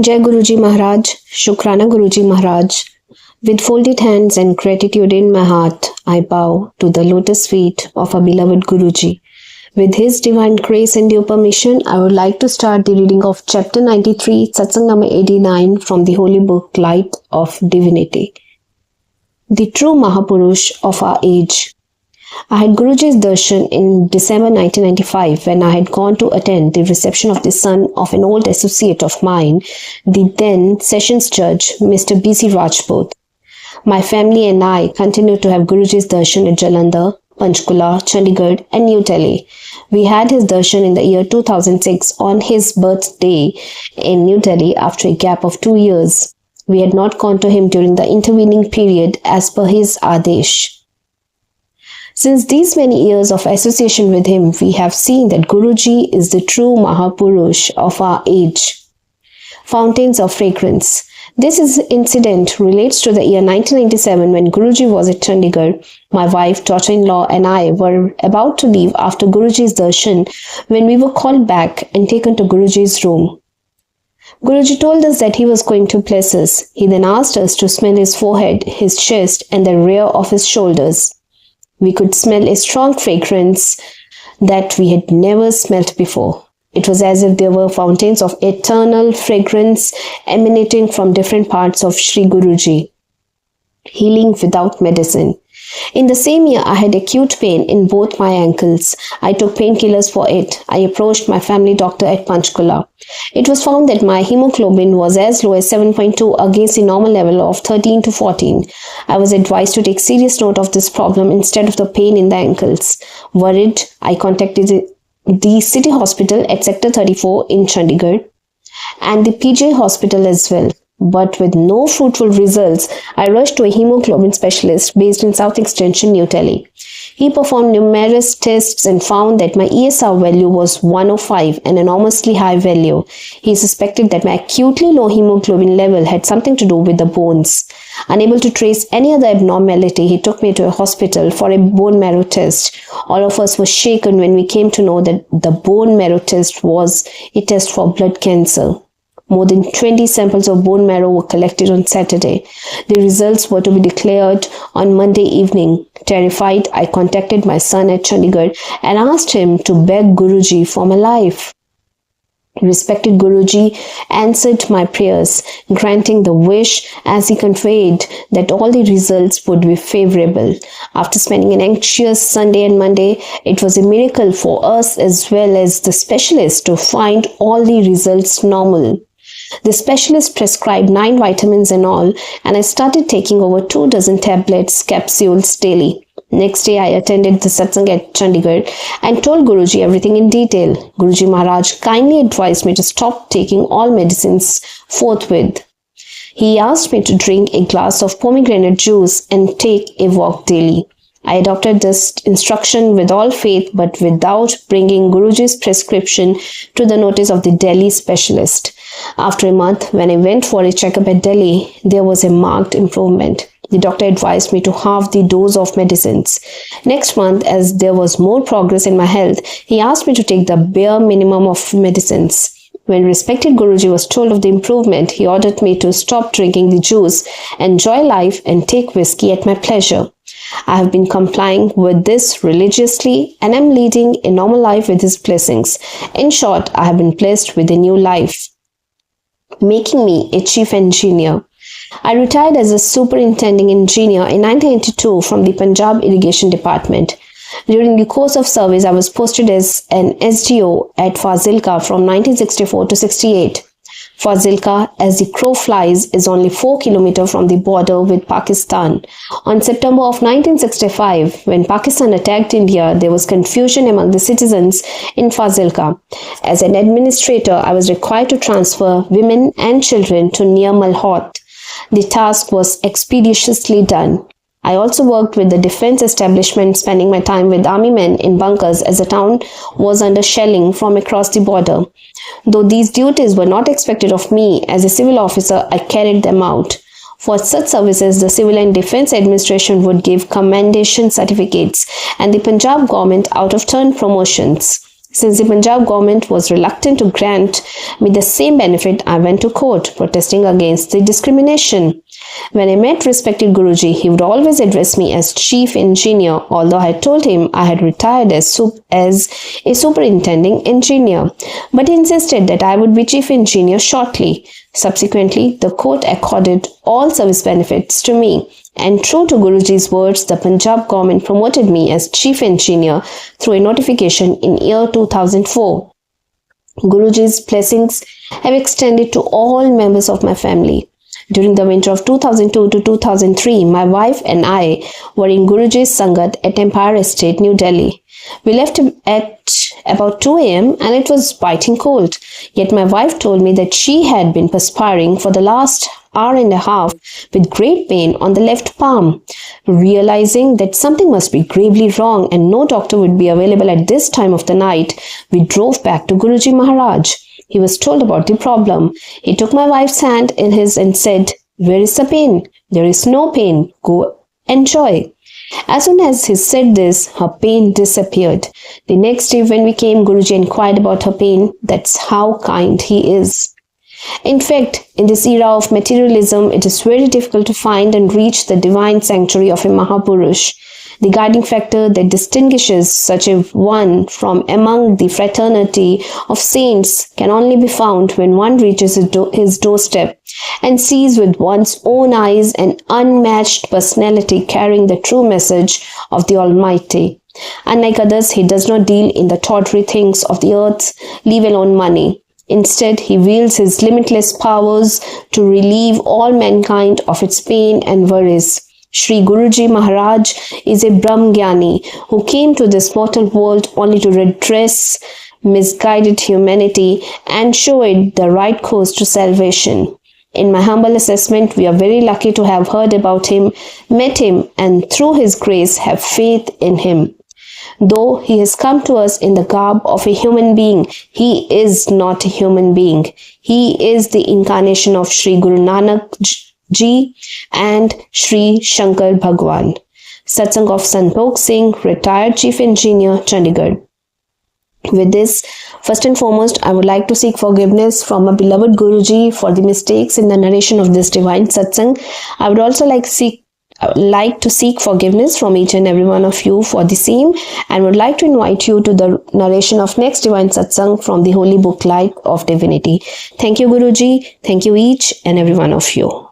Jai Guruji Maharaj, Shukrana Guruji Maharaj. With folded hands and gratitude in my heart, I bow to the lotus feet of our beloved Guruji. With his divine grace and due permission, I would like to start the reading of chapter 93, Satsang number 89 from the holy book Light of Divinity. The true Mahapurush of our age. I had Guruji's darshan in December 1995 when I had gone to attend the reception of the son of an old associate of mine, the then Sessions Judge, Mr. B.C. Rajput. My family and I continued to have Guruji's darshan at Jalandhar, Panchkula, Chandigarh and New Delhi. We had his darshan in the year 2006 on his birthday in New Delhi after a gap of 2 years. We had not gone to him during the intervening period as per his Adesh. Since these many years of association with him, we have seen that Guruji is the true Mahapurush of our age. Fountains of fragrance. This incident relates to the year 1997 when Guruji was at Chandigarh. My wife, daughter-in-law and I were about to leave after Guruji's darshan when we were called back and taken to Guruji's room. Guruji told us that he was going to bless us. He then asked us to smell his forehead, his chest and the rear of his shoulders. We could smell a strong fragrance that we had never smelt before. It was as if there were fountains of eternal fragrance emanating from different parts of Sri Guruji. Healing without medicine. In the same year, I had acute pain in both my ankles. I took painkillers for it. I approached my family doctor at Panchkula. It was found that my hemoglobin was as low as 7.2 against the normal level of 13 to 14. I was advised to take serious note of this problem instead of the pain in the ankles. Worried, I contacted the city hospital at Sector 34 in Chandigarh and the PJ hospital as well. But with no fruitful results, I rushed to a hemoglobin specialist based in South Extension, New Delhi. He performed numerous tests and found that my ESR value was 105, an enormously high value. He suspected that my acutely low hemoglobin level had something to do with the bones. Unable to trace any other abnormality, he took me to a hospital for a bone marrow test. All of us were shaken when we came to know that the bone marrow test was a test for blood cancer. More than 20 samples of bone marrow were collected on Saturday. The results were to be declared on Monday evening. Terrified, I contacted my son at Chandigarh and asked him to beg Guruji for my life. Respected Guruji answered my prayers, granting the wish as he conveyed that all the results would be favorable. After spending an anxious Sunday and Monday, it was a miracle for us as well as the specialist to find all the results normal. The specialist prescribed 9 vitamins and all, and I started taking over 24 tablets, capsules daily. Next day, I attended the Satsang at Chandigarh and told Guruji everything in detail. Guruji Maharaj kindly advised me to stop taking all medicines forthwith. He asked me to drink a glass of pomegranate juice and take a walk daily. I adopted this instruction with all faith but without bringing Guruji's prescription to the notice of the Delhi specialist. After a month, when I went for a checkup at Delhi, there was a marked improvement. The doctor advised me to halve the dose of medicines. Next month, as there was more progress in my health, he asked me to take the bare minimum of medicines. When respected Guruji was told of the improvement, he ordered me to stop drinking the juice, enjoy life and take whiskey at my pleasure. I have been complying with this religiously and am leading a normal life with his blessings. In short, I have been blessed with a new life, making me a chief engineer. I retired as a superintending engineer in 1982 from the Punjab Irrigation Department. During the course of service, I was posted as an SDO at Fazilka from 1964 to 68. Fazilka, as the crow flies, is only 4 kilometers from the border with Pakistan. On September of 1965, when Pakistan attacked India, there was confusion among the citizens in Fazilka. As an administrator, I was required to transfer women and children to near Malhot. The task was expeditiously done. I also worked with the defense establishment, spending my time with army men in bunkers as the town was under shelling from across the border. Though these duties were not expected of me as a civil officer, I carried them out. For such services, the Civil and Defense Administration would give commendation certificates and the Punjab government out of turn promotions. Since the Punjab government was reluctant to grant me the same benefit, I went to court protesting against the discrimination. When I met respected Guruji, he would always address me as Chief Engineer, although I had told him I had retired as a superintending engineer. But he insisted that I would be Chief Engineer shortly. Subsequently, the court accorded all service benefits to me. And true to Guruji's words, the Punjab government promoted me as Chief Engineer through a notification in year 2004. Guruji's blessings have extended to all members of my family. During the winter of 2002 to 2003, my wife and I were in Guruji's Sangat at Empire Estate, New Delhi. We left at about 2 a.m. and it was biting cold. Yet my wife told me that she had been perspiring for the last hour and a half with great pain on the left palm. Realizing that something must be gravely wrong and no doctor would be available at this time of the night, we drove back to Guruji Maharaj. He was told about the problem. He took my wife's hand in his and said, "Where is the pain?" "There is no pain. Go enjoy." As soon as he said this, her pain disappeared. The next day when we came, Guruji inquired about her pain. That's how kind he is. In fact, in this era of materialism, it is very difficult to find and reach the divine sanctuary of a Mahapurush. The guiding factor that distinguishes such a one from among the fraternity of saints can only be found when one reaches his doorstep and sees with one's own eyes an unmatched personality carrying the true message of the Almighty. Unlike others, he does not deal in the tawdry things of the earth, leave alone money. Instead, he wields his limitless powers to relieve all mankind of its pain and worries. Sri Guruji Maharaj is a Brahmgyani who came to this mortal world only to redress misguided humanity and show it the right course to salvation. In my humble assessment, we are very lucky to have heard about him, met him, and through his grace have faith in him. Though he has come to us in the garb of a human being, he is not a human being. He is the incarnation of Sri Guru Nanak Ji and Sri Shankar Bhagwan. Satsang of Santokh Singh, retired Chief Engineer, Chandigarh. With this, first and foremost, I would like to seek forgiveness from my beloved Guruji for the mistakes in the narration of this divine satsang. I would also like to seek forgiveness from each and every one of you for the same, and would like to invite you to the narration of next divine satsang from the holy book Light of Divinity. Thank you, Guruji. Thank you each and every one of you.